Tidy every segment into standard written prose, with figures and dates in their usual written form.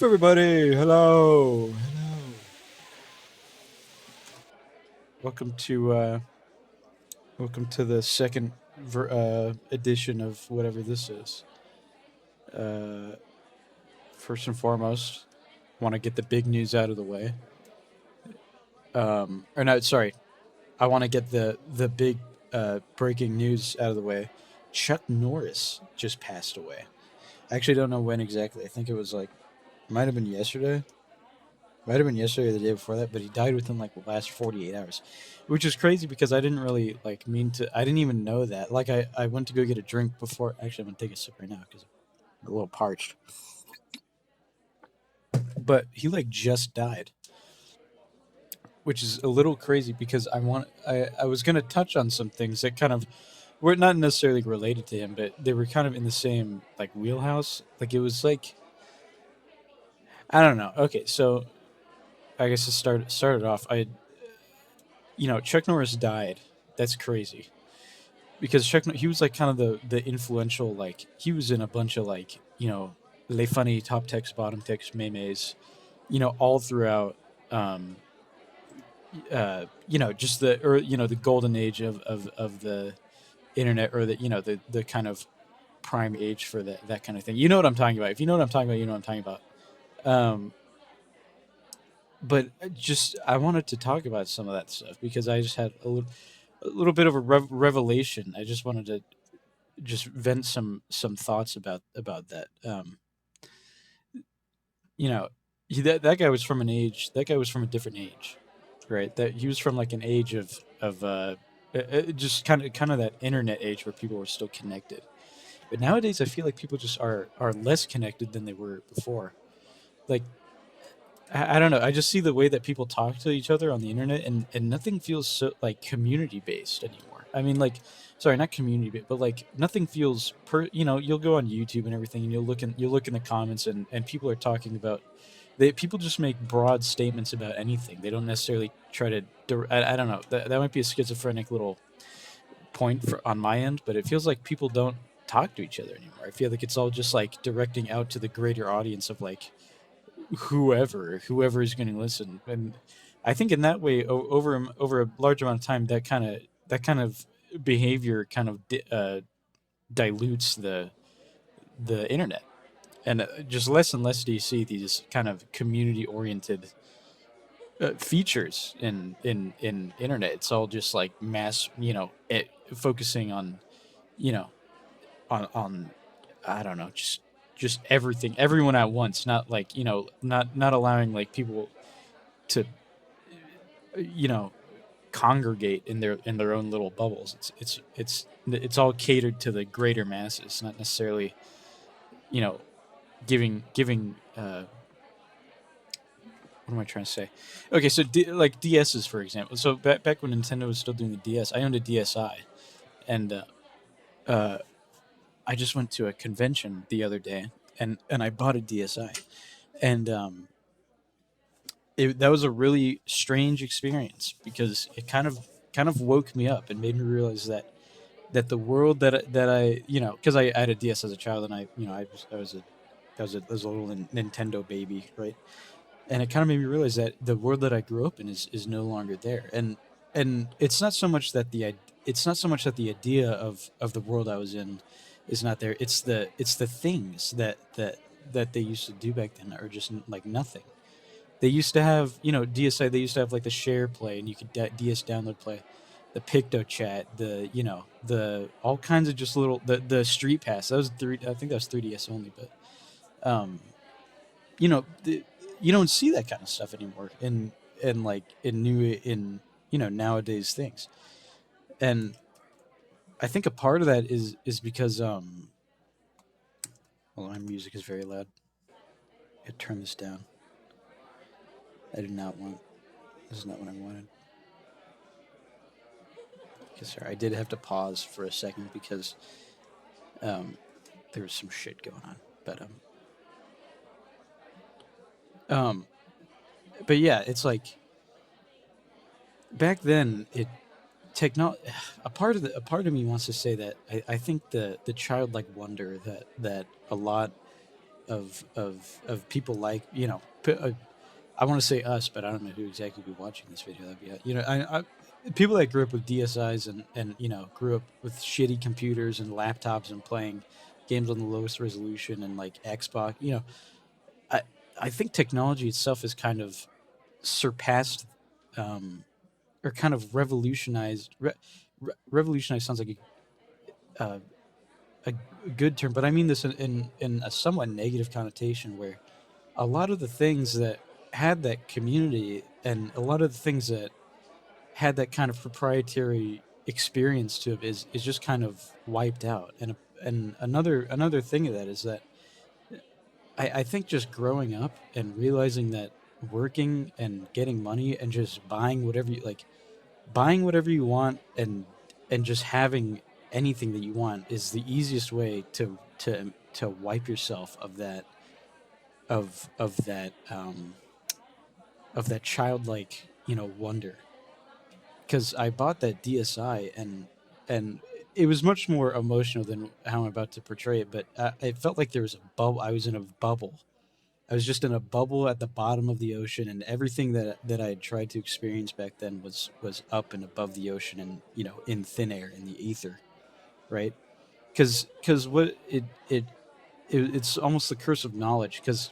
up, everybody? Hello, hello. Welcome to the second edition of whatever this is. Uh, First and foremost, want to get the big news out of the way. Or no, sorry, I want to get the big breaking news out of the way. Chuck Norris just passed away. I actually don't know when exactly. I think it was like might have been yesterday. Might have been yesterday or the day before that, but he died within like the last 48 hours, which is crazy because I didn't really like mean to. I didn't even know that. Like I went to go get a drink before. Actually, I'm gonna take a sip right now because I'm a little parched. But he like just died, which is a little crazy because I was gonna touch on some things that kind of were not necessarily related to him, but they were kind of in the same like wheelhouse. Like it was like I don't know. Okay, so I guess to started off. Chuck Norris died. That's crazy because he was like kind of the influential, like he was in a bunch of like les funny top text bottom text memes, all throughout, um just the golden age of the internet, or the kind of prime age for that kind of thing. You know what I'm talking about. If you know what I'm talking about, you know what I'm talking about. um but just I wanted to talk about some of that stuff because I just had a little bit of a revelation. I just wanted to just vent some thoughts about that. You know, that guy was from an age. That guy was from a different age, right? That he was from like an age of just kind of that internet age where people were still connected. But nowadays, I feel like people just are less connected than they were before. Like I don't know. I just see the way that people talk to each other on the internet, and nothing feels so like community based anymore. I mean, like, sorry, not community based, but like nothing feels per. You'll go on YouTube and everything, and you'll look in the comments, and people are talking about. People just make broad statements about anything. They don't necessarily try to. I don't know. That might be a schizophrenic little point on my end, but it feels like people don't talk to each other anymore. I feel like it's all just like directing out to the greater audience of like whoever is going to listen. And I think in that way, over a large amount of time, that kind of behavior kind of dilutes the internet. And just less and less do you see these kind of community oriented features in internet. It's all just like mass, focusing on you know on I don't know, just everything, everyone at once, not like not allowing like people to you know congregate in their own little bubbles. It's all catered to the greater masses, not necessarily you know giving what am I trying to say? Okay, so like DSs for example. So back when Nintendo was still doing the DS, I owned a DSi, and uh, I just went to a convention the other day, and I bought a DSi, and that was a really strange experience because it kind of woke me up and made me realize that the world that I because I had a DS as a child, and I was a little Nintendo baby, right? And it kind of made me realize that the world that I grew up in is no longer there. And it's not so much that the idea of the world I was in is not there. It's the things that they used to do back then are just like nothing. They used to have, DSi. They used to have like the share play, and you could DS download play, the Picto chat, the all kinds of just little the street pass. That was three. I think that was 3DS only, but um, you don't see that kind of stuff anymore in like nowadays things. And I think a part of that is because well, my music is very loud. I gotta turn this down. I did not want. This is not what I wanted. Okay, sorry, I did have to pause for a second because um, there was some shit going on. Um, but yeah, it's like back then it techno a part of me wants to say that I think the childlike wonder that a lot of people like I want to say us, but I don't know who exactly would be watching this video. That'd be people that grew up with DSIs and grew up with shitty computers and laptops and playing games on the lowest resolution and like Xbox. I I think technology itself has kind of surpassed um, or kind of revolutionized. Revolutionized sounds like a good term, but I mean this in a somewhat negative connotation where a lot of the things that had that community and a lot of the things that had that kind of proprietary experience to it is just kind of wiped out. And another thing of that is that I think just growing up and realizing that working and getting money and just buying whatever you want and just having anything that you want is the easiest way to wipe yourself of that childlike wonder. Because I bought that DSI and it was much more emotional than how I'm about to portray it, but it felt like there was a bubble. I was in a bubble. I was just in a bubble at the bottom of the ocean, and everything that I had tried to experience back then was up and above the ocean, and in thin air in the ether, right? Because what it's almost the curse of knowledge. Because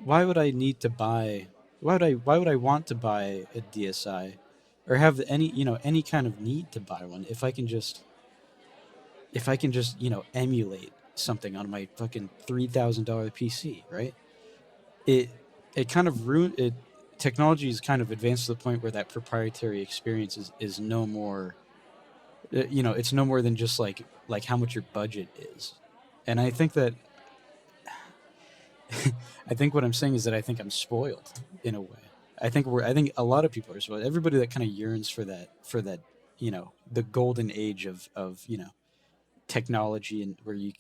why would I need to buy? Why would I want to buy a DSI, or have any kind of need to buy one if I can just emulate something on my fucking $3,000 PC, right? It it kind of ruined it. Technology has kind of advanced to the point where that proprietary experience is no more. It's no more than just like how much your budget is, and I think that I think what I'm saying is that I think I'm spoiled in a way. I think a lot of people are spoiled. Everybody that kind of yearns for that the golden age of technology and where the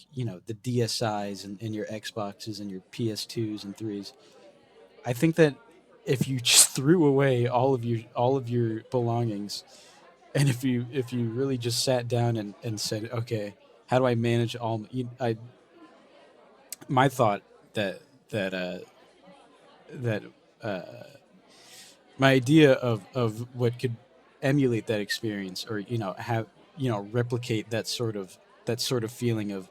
DSIs and your Xboxes and your PS2s and threes. I think that if you just threw away all of your belongings, and if you really just sat down and said, okay, how do I manage all my thought that that that my idea of what could emulate that experience or have replicate that sort of feeling of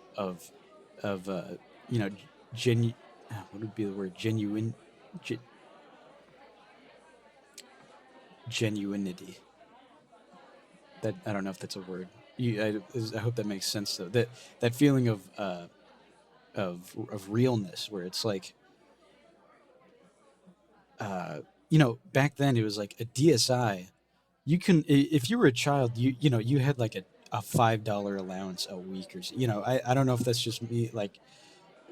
you know genu what would be the word ge- genuinity. That I don't know if that's a word. I hope that makes sense though. That feeling of realness where it's like back then it was like a DSI. If you were a child, you had like a $5 allowance a week I don't know if that's just me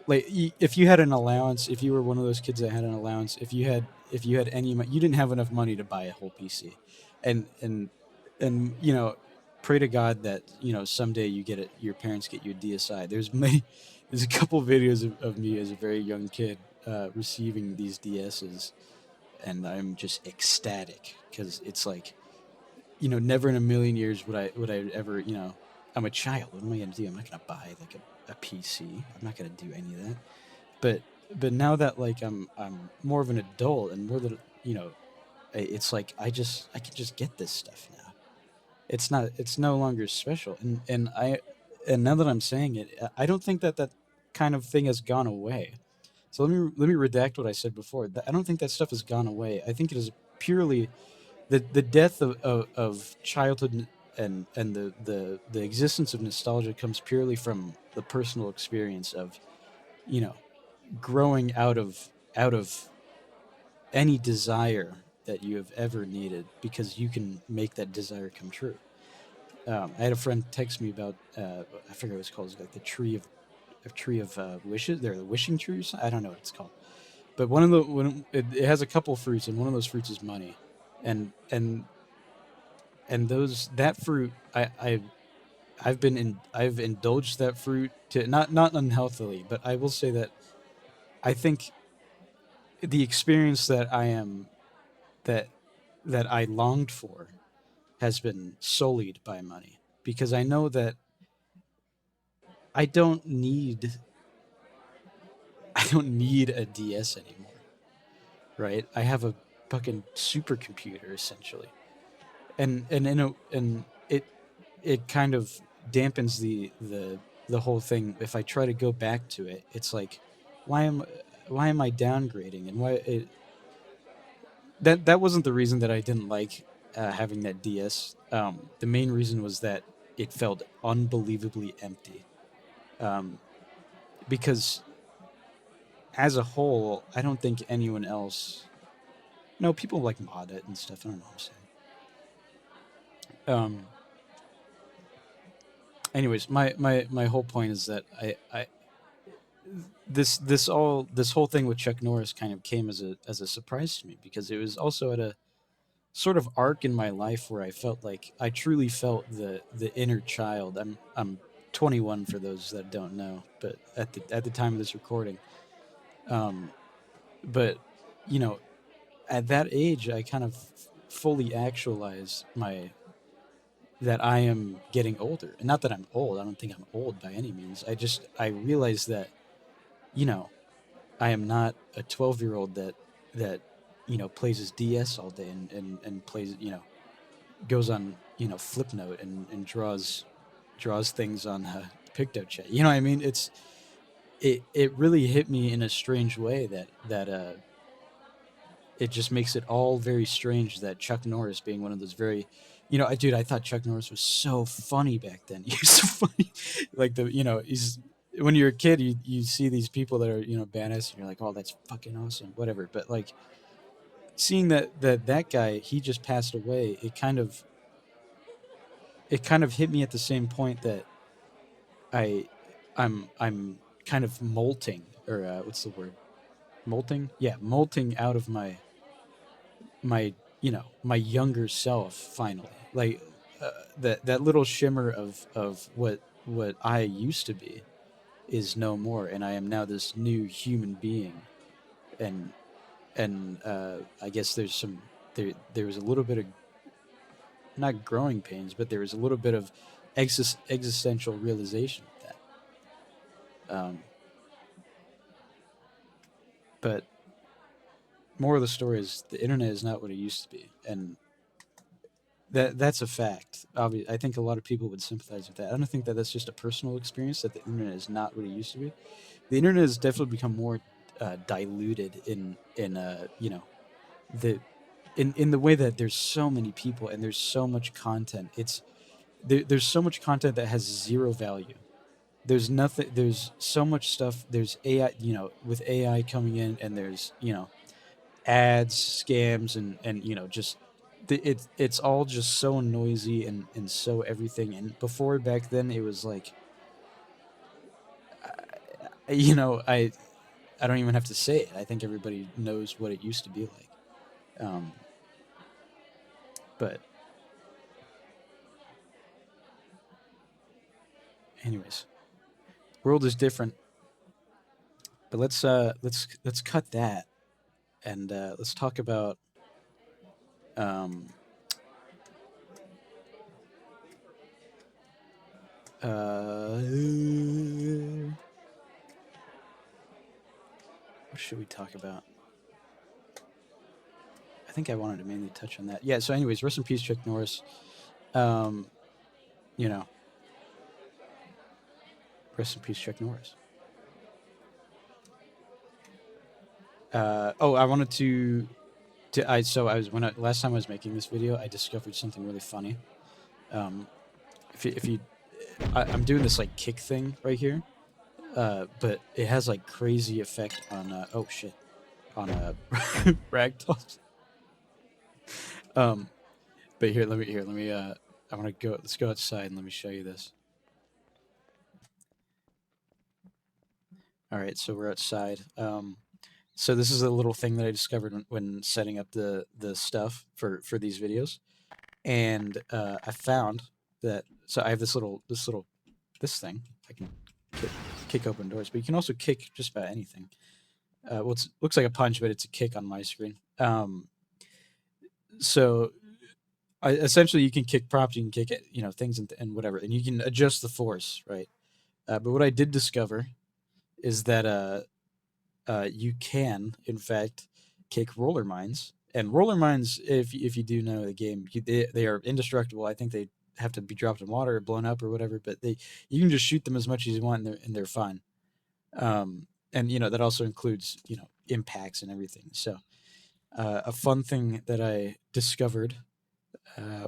if you had an allowance, if you were one of those kids that had an allowance, if you had any money, you didn't have enough money to buy a whole PC, and and and pray to God that someday your parents get you a DSI. There's a couple videos of me as a very young kid receiving these DSs, and I'm just ecstatic because it's like never in a million years would I ever I'm a child. What am I gonna do? I'm not gonna buy like a PC. I'm not gonna do any of that. But but now that like I'm more of an adult and more than it's like I can just get this stuff now. It's no longer special. And now that I'm saying it, I don't think that kind of thing has gone away. So let me redact what I said before. I don't think that stuff has gone away. I think it is purely the death of childhood and the existence of nostalgia comes purely from the personal experience of you know growing out of any desire that you have ever needed because you can make that desire come true. I had a friend text me about I forget what it's called. It's like the tree of wishes. They're the wishing trees. I don't know what it's called, but it has a couple fruits, and one of those fruits is money, and and and those that fruit I've indulged that fruit to not unhealthily, but I will say that I think the experience that that I longed for has been sullied by money because I know that I don't need I don't need a DS anymore, right? I have a fucking supercomputer essentially, and it kind of dampens the whole thing. If I try to go back to it, it's like, why am why am I downgrading, and why that wasn't the reason that I didn't like having that DS. The main reason was that it felt unbelievably empty. Um, because as a whole, I don't think anyone else. No, people like mod it and stuff. I don't know what I'm saying. Anyways, my whole point is that I this whole thing with Chuck Norris kind of came as a surprise to me, because it was also at a sort of arc in my life where I felt like I truly felt the inner child. I'm 21 for those that don't know, but at the time of this recording, um, but you know, at that age, I kind of fully actualized my that I am getting older, and not that I'm old. I don't think I'm old by any means. I realized that, you know, I am not a 12-year-old that plays his DS all day and plays, goes on, Flipnote and draws things on PictoChat. You know what I mean? It really hit me in a strange way that it just makes it all very strange that Chuck Norris being one of those very, dude, I thought Chuck Norris was so funny back then. He was so funny, like he's when you're a kid, you see these people that are badass, and you're like, oh, that's fucking awesome, whatever. But like seeing that guy, he just passed away. It kind of hit me at the same point that I I'm kind of molting, or what's the word? Molting? Yeah, molting out of my my younger self finally. Like that little shimmer of what I used to be is no more, and I am now this new human being. And and I guess there was a little bit of, not growing pains, but there was a little bit of existential realization with that. But more of the story is the internet is not what it used to be, and that's a fact. Obviously, I think a lot of people would sympathize with that. I don't think that that's just a personal experience, that the internet is not what it used to be. The internet has definitely become more diluted in the in the way that there's so many people and there's so much content. There's so much content that has zero value. There's nothing. There's so much stuff. There's AI, with AI coming in, and there's ads, scams, and just it's all just so noisy and so everything. And before, back then, it was like, I don't even have to say it. I think everybody knows what it used to be like. Um, but anyways, world is different. But let's cut that, and let's talk about um, what should we talk about? I think I wanted to mainly touch on that. Yeah. So, anyways, rest in peace, Chuck Norris. Um, you know, rest in peace, Chuck Norris. Oh, I wanted to I so I was when I, last time I was making this video, I discovered something really funny. Um, if you I'm doing this like kick thing right here, but it has like crazy effect on oh shit, on ragdolls. Um, but let me I want to go. Let's go outside and let me show you this. All right, so we're outside. So this is a little thing that I discovered when setting up the stuff for these videos, and I found that. So I have this thing. I can kick, kick open doors, but you can also kick just about anything. Well, it looks like a punch, but it's a kick on my screen. So essentially, you can kick props, you can kick it, things and whatever, and you can adjust the force, right? But what I did discover is that you can, in fact, kick roller mines. And roller mines, if you do know the game, they are indestructible. I think they have to be dropped in water or blown up or whatever, but they you can just shoot them as much as you want, and they're fine. And that also includes impacts and everything. So a fun thing that I discovered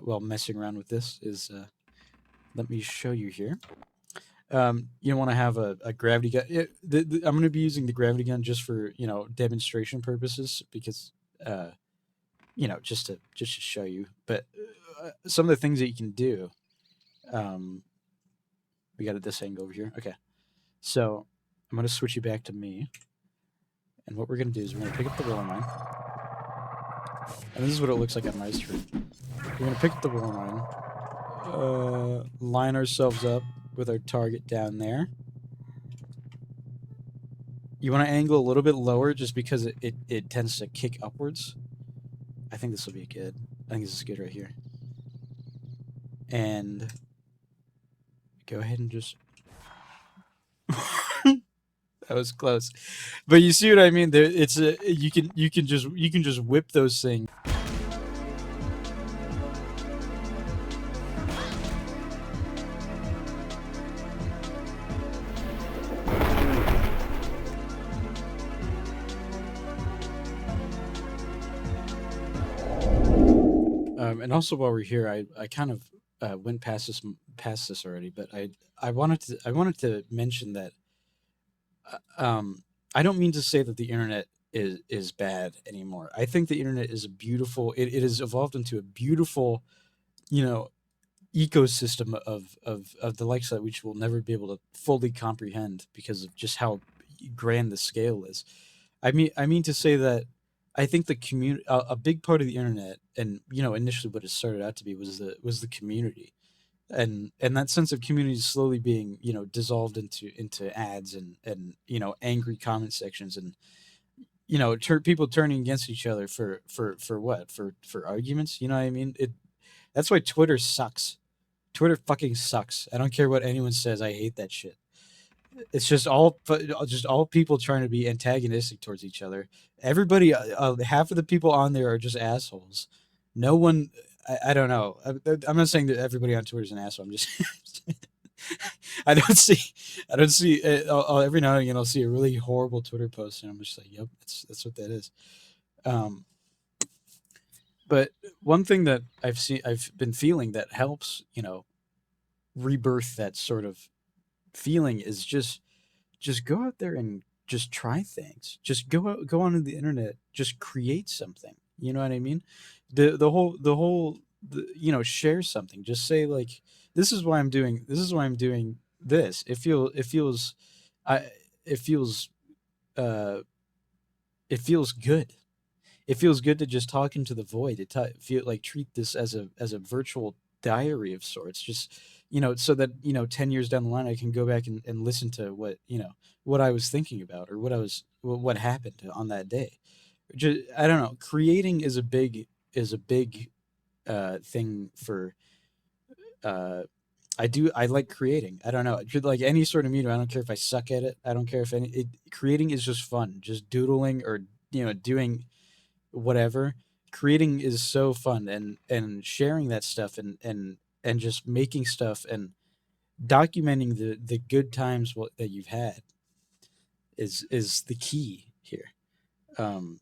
while messing around with this is let me show you here. You want to have a gravity gun. I'm going to be using the gravity gun just for demonstration purposes because just to show you. But some of the things that you can do. Um, we got it this angle over here. Okay, so I'm going to switch you back to me, and what we're going to do is we're going to pick up the roller mine, and this is what it looks like on my screen. We're going to pick up the roller mine, line ourselves up with our target down there. You want to angle a little bit lower just because it tends to kick upwards. I think this will be good. I think this is good right here. And go ahead and just... that was close. But you see what I mean? There, it's a you can just whip those things. And also while we're here, I kind of went past this already, but I wanted to mention that I don't mean to say that the internet is bad anymore. I think the internet is a beautiful. It has evolved into a beautiful, you know, ecosystem of the likes that which we'll never be able to fully comprehend because of just how grand the scale is. I mean to say that I think the community, a big part of the internet, and initially what it started out to be was the community, and that sense of community is slowly being dissolved into ads and angry comment sections and people turning against each other for what for arguments. You know what I mean? That's why Twitter sucks. Twitter fucking sucks. I don't care what anyone says. I hate that shit. It's just all people trying to be antagonistic towards each other. Everybody, half of the people on there are just assholes. No one, I don't know. I'm not saying that everybody on Twitter is an asshole. I'm just, I don't see. Every now and again I'll see a really horrible Twitter post, and I'm just like, yep, that's what that is. Um, but one thing that I've been feeling that helps, rebirth that sort of feeling is just go out there and just try things. Just go onto the internet, just create something. You know what I mean? Share something. Just say like, this is why I'm doing this. I it feels uh it feels good. It feels good to just talk into the void. Feel like treat this as a virtual diary of sorts. Just so that 10 years down the line, I can go back and listen to what I was thinking about or what happened on that day. Just, I don't know. Creating is a big thing for. Uh, I like creating. I don't know. Like any sort of medium. I don't care if I suck at it. I don't care if creating is just fun. Just doodling or doing whatever. Creating is so fun, and sharing that stuff and just making stuff and documenting the good times that you've had is the key here. Um,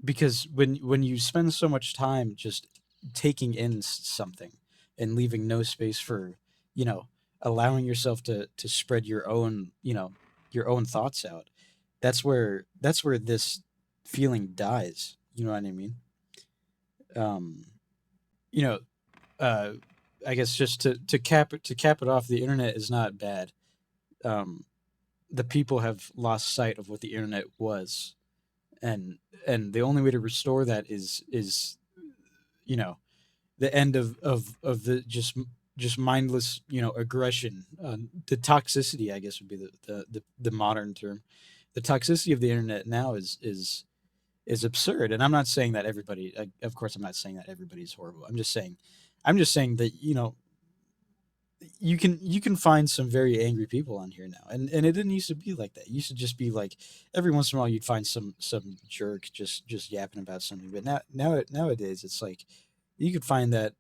because when you spend so much time just taking in something and leaving no space for you know allowing yourself to spread your own thoughts out, that's where this feeling dies. You know what I mean? um you know uh I guess just to cap it off, the internet is not bad. um the people have lost sight of what the internet was, and the only way to restore that is you know the end of the just mindless aggression. The toxicity, I guess, would be the modern term. The toxicity of the internet now is absurd, and I'm not saying that everybody, of course I'm not saying that everybody's horrible. I'm just saying that you can find some very angry people on here now, and it didn't used to be like that. It used to just be like every once in a while you'd find some jerk just yapping about something. But nowadays it's like you could find that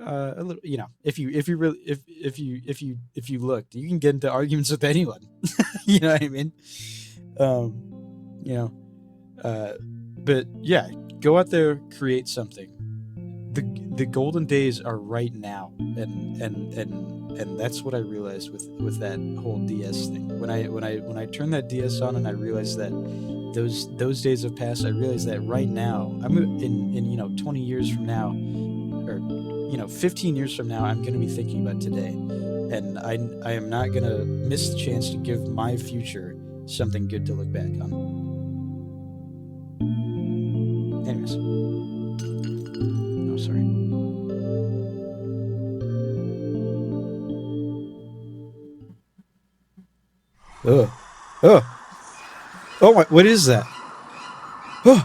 a little, if you really if you looked, you can get into arguments with anyone. You know what I mean? You know, but yeah, go out there, create something. The golden days are right now, and that's what I realized with that whole DS thing. When I turned that DS on and I realized that those days have passed, I realized that right now I'm in 20 years from now, or 15 years from now, I'm going to be thinking about today, and I am not going to miss the chance to give my future something good to look back on. Anyways, oh sorry. Oh, oh, oh my! What is that? Oh,